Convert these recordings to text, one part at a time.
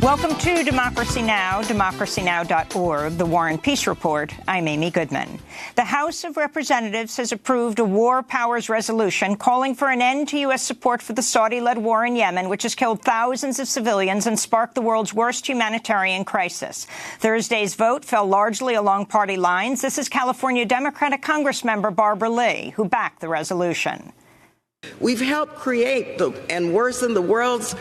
Welcome to Democracy Now!, democracynow.org, the War and Peace Report. I'm Amy Goodman. The House of Representatives has approved a war powers resolution calling for an end to U.S. support for the Saudi-led war in Yemen, which has killed thousands of civilians and sparked the world's worst humanitarian crisis. Thursday's vote fell largely along party lines. This is California Democratic Congressmember Barbara Lee, who backed the resolution. We've helped create and worsen the world's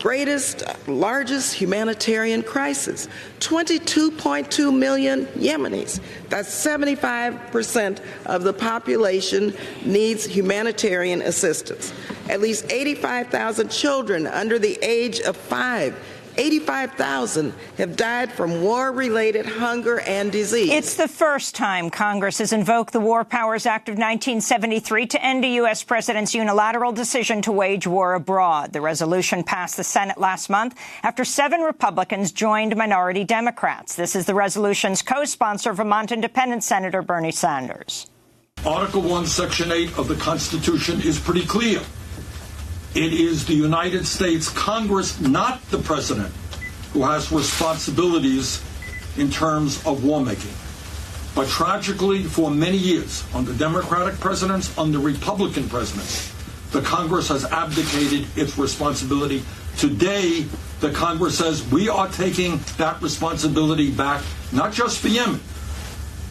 greatest, largest humanitarian crisis. 22.2 million Yemenis. That's 75% of the population needs humanitarian assistance. At least 85,000 children under the age of 5. 85,000 have died from war-related hunger and disease. It's the first time Congress has invoked the War Powers Act of 1973 to end a U.S. president's unilateral decision to wage war abroad. The resolution passed the Senate last month after 7 Republicans joined minority Democrats. This is the resolution's co-sponsor, Vermont Independent Senator Bernie Sanders. Article 1, Section 8 of the Constitution is pretty clear. It is the United States Congress, not the president, who has responsibilities in terms of war-making. But tragically, for many years, under Democratic presidents, under Republican presidents, the Congress has abdicated its responsibility. Today, the Congress says we are taking that responsibility back, not just for Yemen,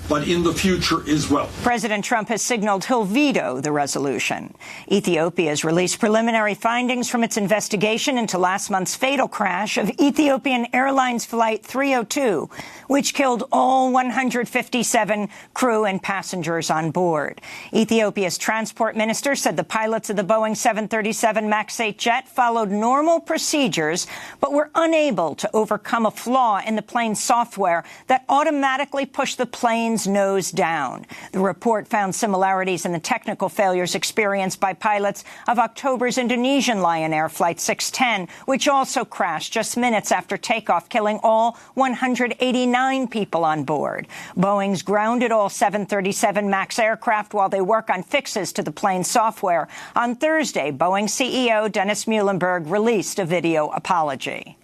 but in the future as well. President Trump has signaled he'll veto the resolution. Ethiopia has released preliminary findings from its investigation into last month's fatal crash of Ethiopian Airlines Flight 302, which killed all 157 crew and passengers on board. Ethiopia's transport minister said the pilots of the Boeing 737 MAX 8 jet followed normal procedures, but were unable to overcome a flaw in the plane's software that automatically pushed the plane's nose down. The report found similarities in the technical failures experienced by pilots of October's Indonesian Lion Air Flight 610, which also crashed just minutes after takeoff, killing all 189 people on board. Boeing's grounded all 737 MAX aircraft while they work on fixes to the plane's software. On Thursday, Boeing CEO Dennis Muilenburg released a video apology.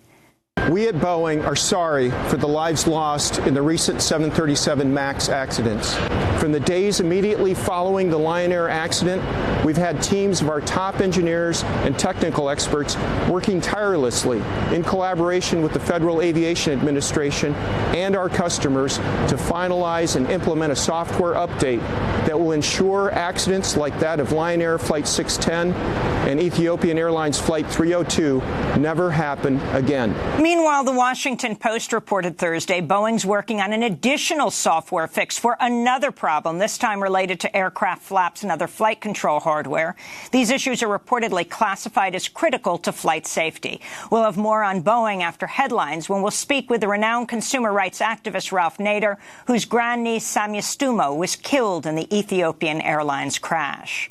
We at Boeing are sorry for the lives lost in the recent 737 MAX accidents. From the days immediately following the Lion Air accident, we've had teams of our top engineers and technical experts working tirelessly in collaboration with the Federal Aviation Administration and our customers to finalize and implement a software update that will ensure accidents like that of Lion Air Flight 610 and Ethiopian Airlines Flight 302 never happen again. Meanwhile, the Washington Post reported Thursday Boeing's working on an additional software fix for another problem, this time related to aircraft flaps and other flight control hardware. These issues are reportedly classified as critical to flight safety. We'll have more on Boeing after headlines when we'll speak with the renowned consumer rights activist Ralph Nader, whose grandniece Samia Stumo was killed in the Ethiopian Airlines crash.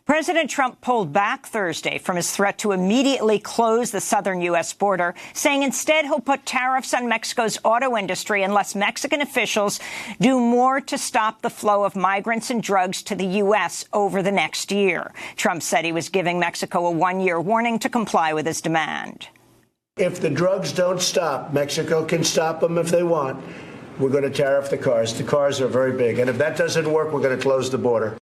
President Trump pulled back Thursday from his threat to immediately close the southern U.S. border, saying instead he'll put tariffs on Mexico's auto industry unless Mexican officials do more to stop the flow of migrants and drugs to the U.S. over the next year. Trump said he was giving Mexico a 1-year warning to comply with his demand. If the drugs don't stop, Mexico can stop them if they want. We're going to tariff the cars. The cars are very big. And if that doesn't work, we're going to close the border.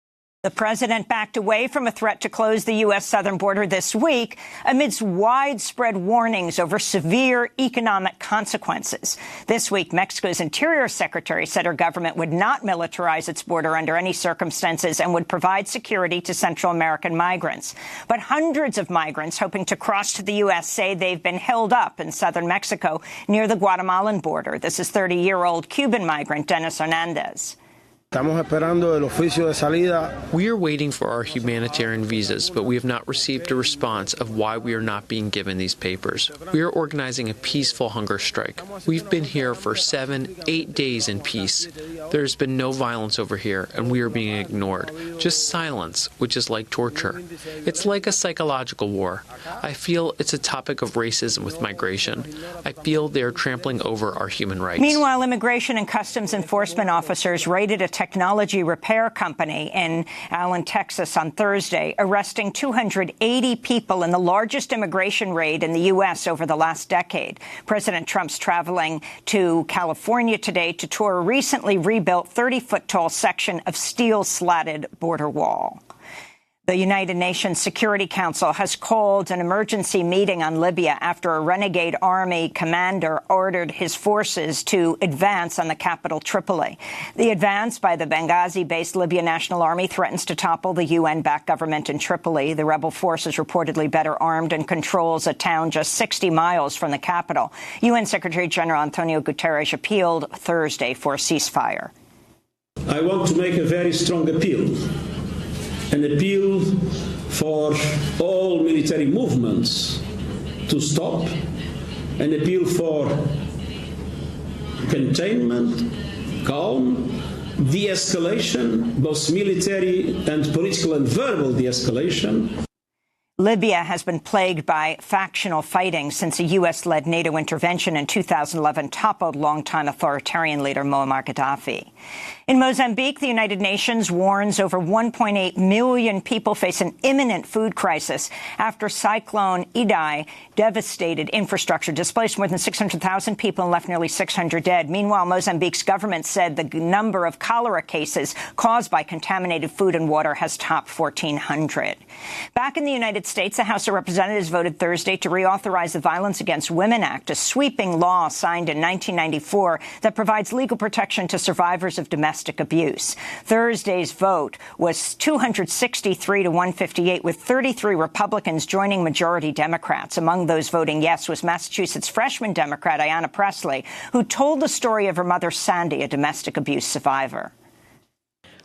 The president backed away from a threat to close the U.S. southern border this week amidst widespread warnings over severe economic consequences. This week, Mexico's Interior Secretary said her government would not militarize its border under any circumstances and would provide security to Central American migrants. But hundreds of migrants hoping to cross to the U.S. say they've been held up in southern Mexico near the Guatemalan border. This is 30-year-old Cuban migrant Dennis Hernandez. We are waiting for our humanitarian visas, but we have not received a response of why we are not being given these papers. We are organizing a peaceful hunger strike. We've been here for 7-8 days in peace. There's been no violence over here, and we are being ignored. Just silence, which is like torture. It's like a psychological war. I feel it's a topic of racism with migration. I feel they are trampling over our human rights. Meanwhile, immigration and customs enforcement officers raided a technology repair company in Allen, Texas on Thursday, arresting 280 people in the largest immigration raid in the U.S. over the last decade. President Trump's traveling to California today to tour a recently rebuilt 30-foot-tall section of steel-slatted border wall. The United Nations Security Council has called an emergency meeting on Libya after a renegade army commander ordered his forces to advance on the capital, Tripoli. The advance by the Benghazi-based Libyan National Army threatens to topple the UN-backed government in Tripoli. The rebel force is reportedly better armed and controls a town just 60 miles from the capital. UN Secretary General Antonio Guterres appealed Thursday for a ceasefire. I want to make a very strong appeal. An appeal for all military movements to stop, an appeal for containment, calm, de-escalation, both military and political and verbal de-escalation. Libya has been plagued by factional fighting since a U.S.-led NATO intervention in 2011 toppled longtime authoritarian leader Muammar Gaddafi. In Mozambique, the United Nations warns over 1.8 million people face an imminent food crisis after Cyclone Idai devastated infrastructure, displaced more than 600,000 people and left nearly 600 dead. Meanwhile, Mozambique's government said the number of cholera cases caused by contaminated food and water has topped 1,400. Back in the United States, the House of Representatives voted Thursday to reauthorize the Violence Against Women Act, a sweeping law signed in 1994 that provides legal protection to survivors of domestic abuse. Thursday's vote was 263 to 158, with 33 Republicans joining majority Democrats. Among those voting yes was Massachusetts freshman Democrat Ayanna Pressley, who told the story of her mother, Sandy, a domestic abuse survivor.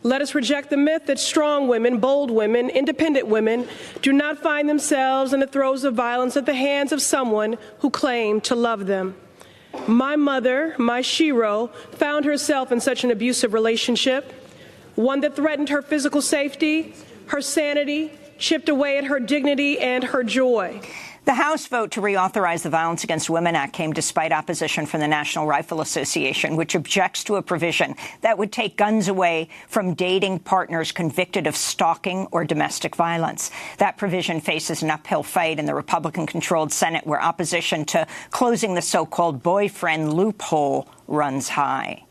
Let us reject the myth that strong women, bold women, independent women do not find themselves in the throes of violence at the hands of someone who claimed to love them. My mother, my Shiro, found herself in such an abusive relationship, one that threatened her physical safety, her sanity, chipped away at her dignity and her joy. The House vote to reauthorize the Violence Against Women Act came despite opposition from the National Rifle Association, which objects to a provision that would take guns away from dating partners convicted of stalking or domestic violence. That provision faces an uphill fight in the Republican-controlled Senate, where opposition to closing the so-called boyfriend loophole runs high.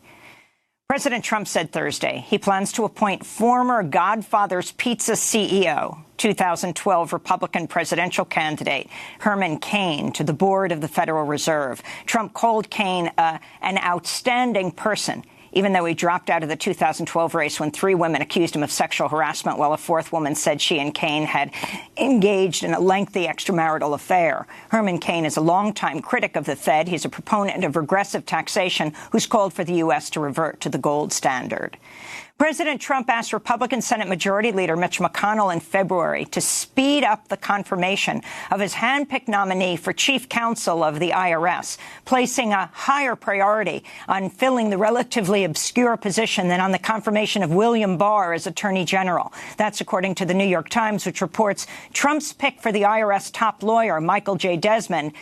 President Trump said Thursday he plans to appoint former Godfather's Pizza CEO, 2012 Republican presidential candidate Herman Cain, to the board of the Federal Reserve. Trump called Cain an outstanding person, even though he dropped out of the 2012 race when 3 women accused him of sexual harassment, while a 4th woman said she and Cain had engaged in a lengthy extramarital affair. Herman Cain is a longtime critic of the Fed. He's a proponent of regressive taxation who's called for the U.S. to revert to the gold standard. President Trump asked Republican Senate Majority Leader Mitch McConnell in February to speed up the confirmation of his hand-picked nominee for chief counsel of the IRS, placing a higher priority on filling the relatively obscure position than on the confirmation of William Barr as Attorney General. That's according to the New York Times, which reports Trump's pick for the IRS top lawyer, Michael J. Desmond,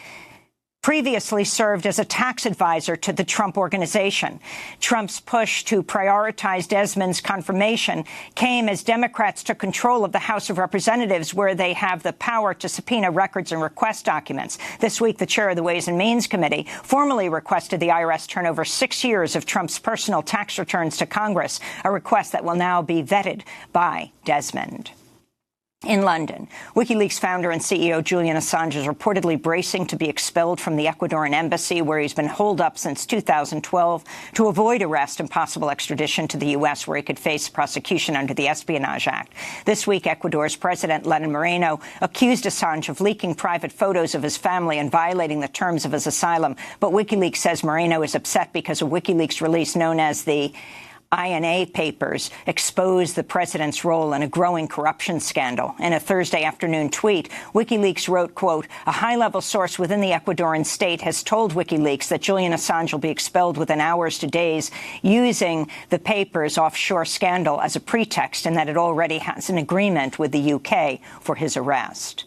previously served as a tax advisor to the Trump Organization. Trump's push to prioritize Desmond's confirmation came as Democrats took control of the House of Representatives, where they have the power to subpoena records and request documents. This week, the chair of the Ways and Means Committee formally requested the IRS turn over 6 years of Trump's personal tax returns to Congress, a request that will now be vetted by Desmond. In London, WikiLeaks founder and CEO Julian Assange is reportedly bracing to be expelled from the Ecuadorian embassy, where he's been holed up since 2012 to avoid arrest and possible extradition to the U.S., where he could face prosecution under the Espionage Act. This week, Ecuador's President Lenin Moreno accused Assange of leaking private photos of his family and violating the terms of his asylum. But WikiLeaks says Moreno is upset because a WikiLeaks release known as the INA papers exposed the president's role in a growing corruption scandal. In a Thursday afternoon tweet, WikiLeaks wrote, quote, "A high-level source within the Ecuadorian state has told WikiLeaks that Julian Assange will be expelled within hours to days, using the papers' offshore scandal as a pretext, and that it already has an agreement with the UK for his arrest."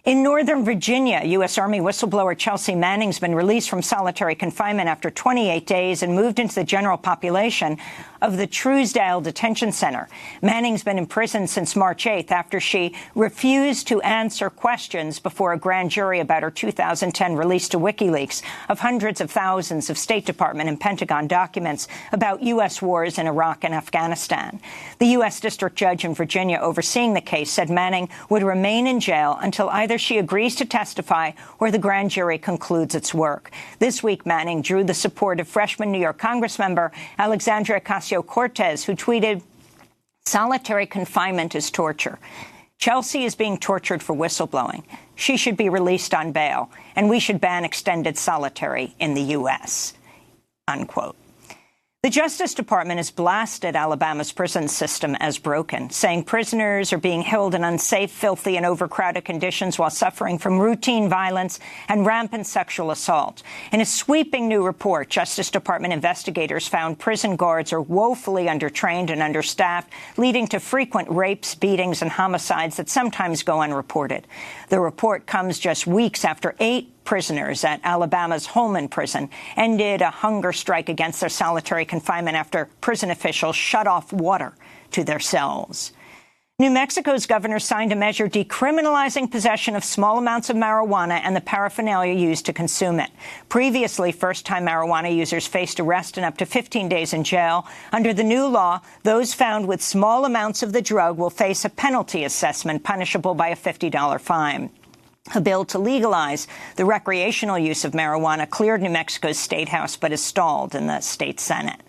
In Northern Virginia, U.S. Army whistleblower Chelsea Manning's been released from solitary confinement after 28 days and moved into the general population of the Truesdale Detention Center. Manning's been in prison since March 8th after she refused to answer questions before a grand jury about her 2010 release to WikiLeaks of hundreds of thousands of State Department and Pentagon documents about U.S. wars in Iraq and Afghanistan. The U.S. District Judge in Virginia overseeing the case said Manning would remain in jail until either she agrees to testify or the grand jury concludes its work. This week, Manning drew the support of freshman New York Congressmember Alexandria Ocasio-Cortez, who tweeted, "Solitary confinement is torture. Chelsea is being tortured for whistleblowing. She should be released on bail, and we should ban extended solitary in the U.S." Unquote. The Justice Department has blasted Alabama's prison system as broken, saying prisoners are being held in unsafe, filthy, and overcrowded conditions while suffering from routine violence and rampant sexual assault. In a sweeping new report, Justice Department investigators found prison guards are woefully undertrained and understaffed, leading to frequent rapes, beatings, and homicides that sometimes go unreported. The report comes just weeks after 8 prisoners at Alabama's Holman prison ended a hunger strike against their solitary confinement after prison officials shut off water to their cells. New Mexico's governor signed a measure decriminalizing possession of small amounts of marijuana and the paraphernalia used to consume it. Previously, first-time marijuana users faced arrest and up to 15 days in jail. Under the new law, those found with small amounts of the drug will face a penalty assessment punishable by a $50 fine. A bill to legalize the recreational use of marijuana cleared New Mexico's State House but is stalled in the state Senate.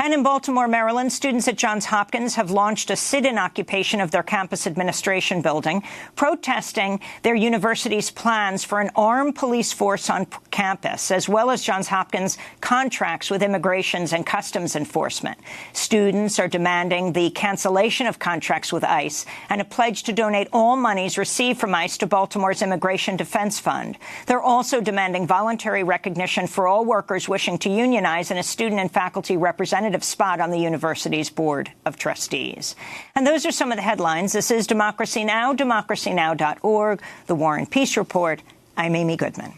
And in Baltimore, Maryland, students at Johns Hopkins have launched a sit-in occupation of their campus administration building, protesting their university's plans for an armed police force on campus, as well as Johns Hopkins' contracts with immigrations and customs enforcement. Students are demanding the cancellation of contracts with ICE and a pledge to donate all monies received from ICE to Baltimore's Immigration Defense Fund. They're also demanding voluntary recognition for all workers wishing to unionize and a student and faculty representative spot on the university's Board of Trustees. And those are some of the headlines. This is Democracy Now!, democracynow.org, The War and Peace Report. I'm Amy Goodman.